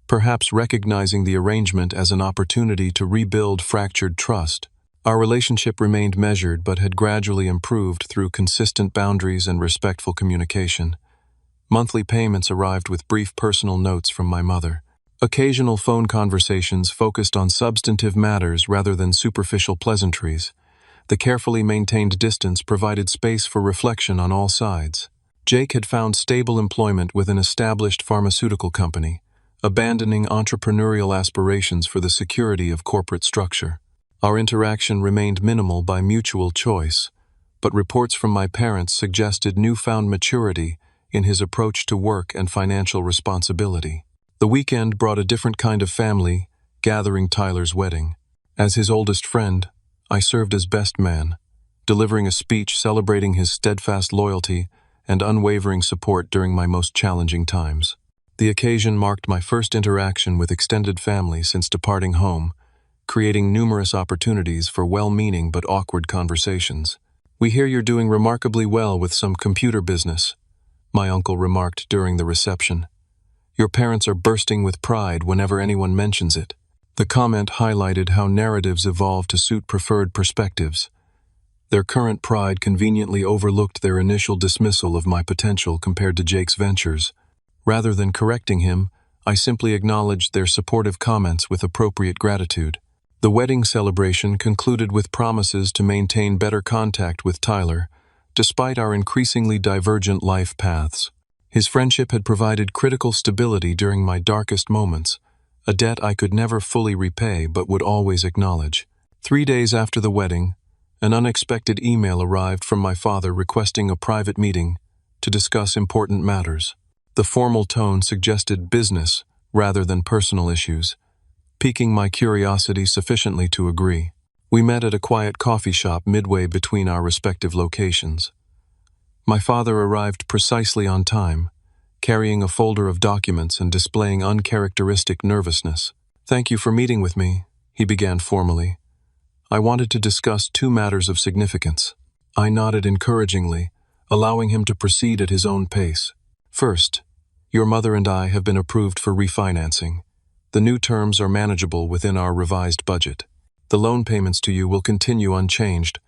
perhaps recognizing the arrangement as an opportunity to rebuild fractured trust. Our relationship remained measured but had gradually improved through consistent boundaries and respectful communication. Monthly payments arrived with brief personal notes from my mother. Occasional phone conversations focused on substantive matters rather than superficial pleasantries. The carefully maintained distance provided space for reflection on all sides. Jake had found stable employment with an established pharmaceutical company, abandoning entrepreneurial aspirations for the security of corporate structure. Our interaction remained minimal by mutual choice, but reports from my parents suggested newfound maturity in his approach to work and financial responsibility. The weekend brought a different kind of family, gathering Tyler's wedding. As his oldest friend, I served as best man, delivering a speech celebrating his steadfast loyalty and unwavering support during my most challenging times. The occasion marked my first interaction with extended family since departing home, creating numerous opportunities for well-meaning but awkward conversations. "We hear you're doing remarkably well with some computer business," my uncle remarked during the reception. "Your parents are bursting with pride whenever anyone mentions it." The comment highlighted how narratives evolve to suit preferred perspectives. Their current pride conveniently overlooked their initial dismissal of my potential compared to Jake's ventures. Rather than correcting him, I simply acknowledged their supportive comments with appropriate gratitude. The wedding celebration concluded with promises to maintain better contact with Tyler, despite our increasingly divergent life paths. His friendship had provided critical stability during my darkest moments, a debt I could never fully repay but would always acknowledge. 3 days after the wedding, an unexpected email arrived from my father requesting a private meeting to discuss important matters. The formal tone suggested business rather than personal issues, piquing my curiosity sufficiently to agree. We met at a quiet coffee shop midway between our respective locations. My father arrived precisely on time, carrying a folder of documents and displaying uncharacteristic nervousness. "Thank you for meeting with me," he began formally. "I wanted to discuss 2 matters of significance." I nodded encouragingly, allowing him to proceed at his own pace. "First, your mother and I have been approved for refinancing, The new terms are manageable within our revised budget. The loan payments to you will continue unchanged,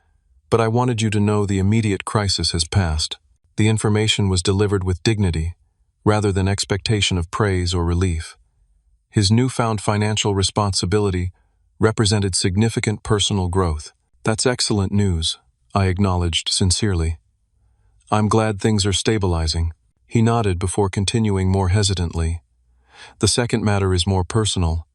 but I wanted you to know the immediate crisis has passed. The information was delivered with dignity, rather than expectation of praise or relief. His newfound financial responsibility represented significant personal growth. That's excellent news, I acknowledged sincerely. I'm glad things are stabilizing. He nodded before continuing more hesitantly. The second matter is more personal.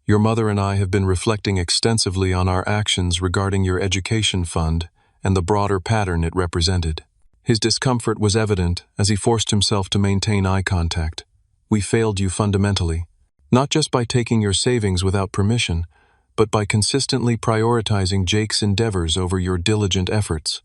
Your mother and I have been reflecting extensively on our actions regarding your education fund and the broader pattern it represented. His discomfort was evident as he forced himself to maintain eye contact. We failed you fundamentally, not just by taking your savings without permission, but by consistently prioritizing Jake's endeavors over your diligent efforts.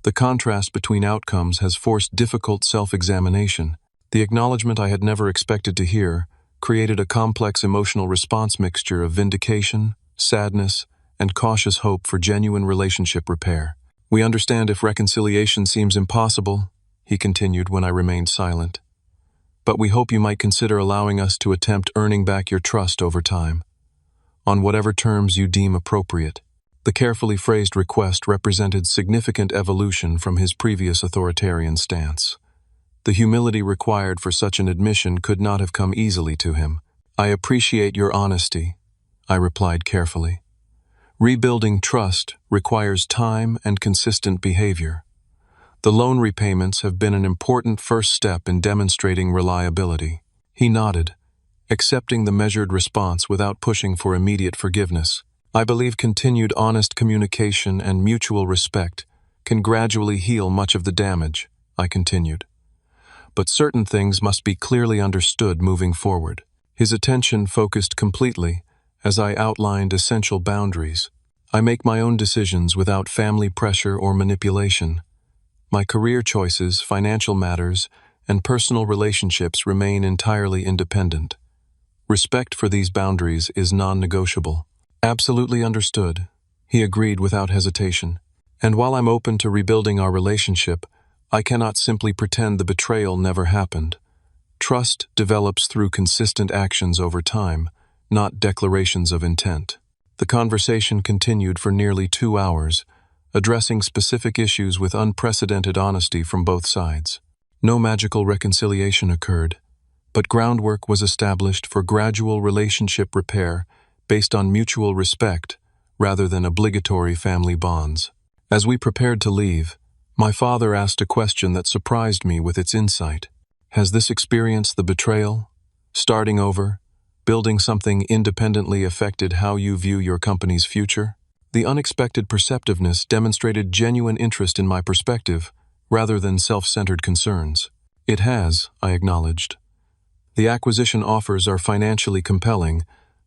The contrast between outcomes has forced difficult self-examination. The acknowledgement I had never expected to hear created a complex emotional response mixture of vindication, sadness, and cautious hope for genuine relationship repair. We understand if reconciliation seems impossible, he continued when I remained silent. But we hope you might consider allowing us to attempt earning back your trust over time, on whatever terms you deem appropriate. The carefully phrased request represented significant evolution from his previous authoritarian stance. The humility required for such an admission could not have come easily to him. I appreciate your honesty, I replied carefully. Rebuilding trust requires time and consistent behavior. The loan repayments have been an important first step in demonstrating reliability. He nodded, accepting the measured response without pushing for immediate forgiveness. I believe continued honest communication and mutual respect can gradually heal much of the damage, I continued. But certain things must be clearly understood moving forward. His attention focused completely as I outlined essential boundaries. I make my own decisions without family pressure or manipulation. My career choices, financial matters, and personal relationships remain entirely independent. Respect for these boundaries is non-negotiable. Absolutely understood, he agreed without hesitation. And while I'm open to rebuilding our relationship, I cannot simply pretend the betrayal never happened. Trust develops through consistent actions over time, not declarations of intent. The conversation continued for nearly 2 hours, addressing specific issues with unprecedented honesty from both sides. No magical reconciliation occurred, but groundwork was established for gradual relationship repair based on mutual respect rather than obligatory family bonds. As we prepared to leave, my father asked a question that surprised me with its insight. Has this experience, the betrayal, starting over, building something independently affected how you view your company's future? The unexpected perceptiveness demonstrated genuine interest in my perspective, rather than self-centered concerns. It has, I acknowledged. The acquisition offers are financially compelling,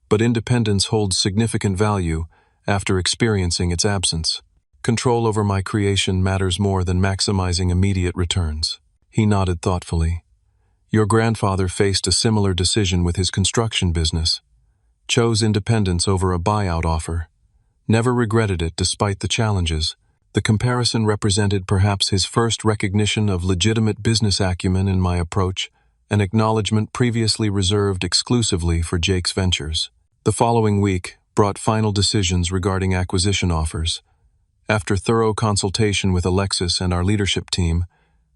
but independence holds significant value after experiencing its absence. Control over my creation matters more than maximizing immediate returns. He nodded thoughtfully. Your grandfather faced a similar decision with his construction business, chose independence over a buyout offer, never regretted it despite the challenges. The comparison represented perhaps his first recognition of legitimate business acumen in my approach, an acknowledgement previously reserved exclusively for Jake's ventures. The following week brought final decisions regarding acquisition offers. After thorough consultation with Alexis and our leadership team,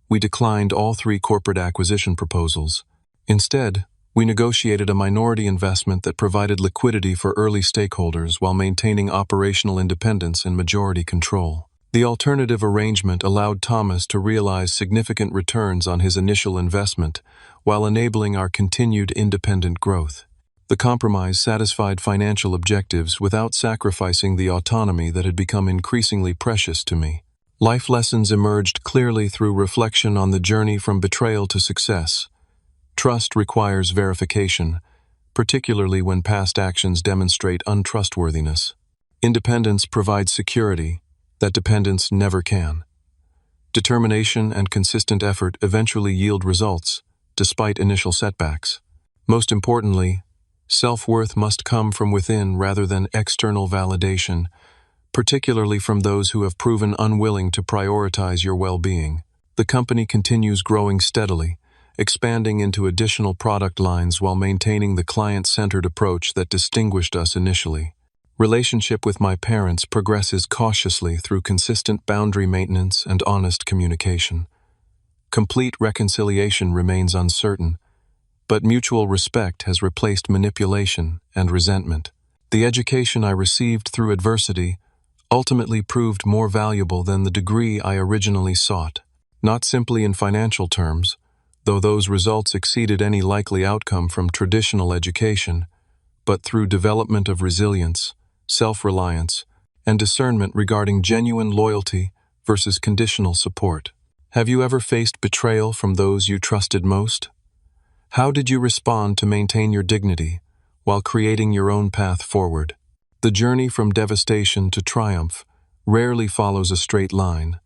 we declined all 3 corporate acquisition proposals. Instead, we negotiated a minority investment that provided liquidity for early stakeholders while maintaining operational independence and majority control. The alternative arrangement allowed Thomas to realize significant returns on his initial investment while enabling our continued independent growth. The compromise satisfied financial objectives without sacrificing the autonomy that had become increasingly precious to me. Life lessons emerged clearly through reflection on the journey from betrayal to success. Trust requires verification, particularly when past actions demonstrate untrustworthiness. Independence provides security that dependence never can. Determination and consistent effort eventually yield results, despite initial setbacks. Most importantly, self-worth must come from within rather than external validation, particularly from those who have proven unwilling to prioritize your well-being. The company continues growing steadily, expanding into additional product lines while maintaining the client-centered approach that distinguished us initially. Relationship with my parents progresses cautiously through consistent boundary maintenance and honest communication. Complete reconciliation remains uncertain, but mutual respect has replaced manipulation and resentment. The education I received through adversity ultimately proved more valuable than the degree I originally sought, not simply in financial terms, though those results exceeded any likely outcome from traditional education, but through development of resilience, self-reliance, and discernment regarding genuine loyalty versus conditional support. Have you ever faced betrayal from those you trusted most? How did you respond to maintain your dignity while creating your own path forward? The journey from devastation to triumph rarely follows a straight line,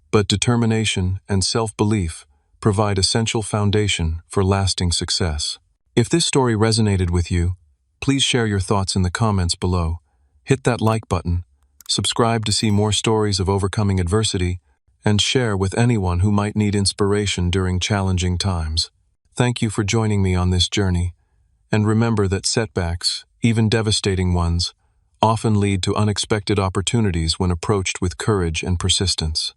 but determination and self-belief provide essential foundation for lasting success. If this story resonated with you, please share your thoughts in the comments below. Hit that like button, subscribe to see more stories of overcoming adversity, and share with anyone who might need inspiration during challenging times. Thank you for joining me on this journey, and remember that setbacks, even devastating ones, often lead to unexpected opportunities when approached with courage and persistence.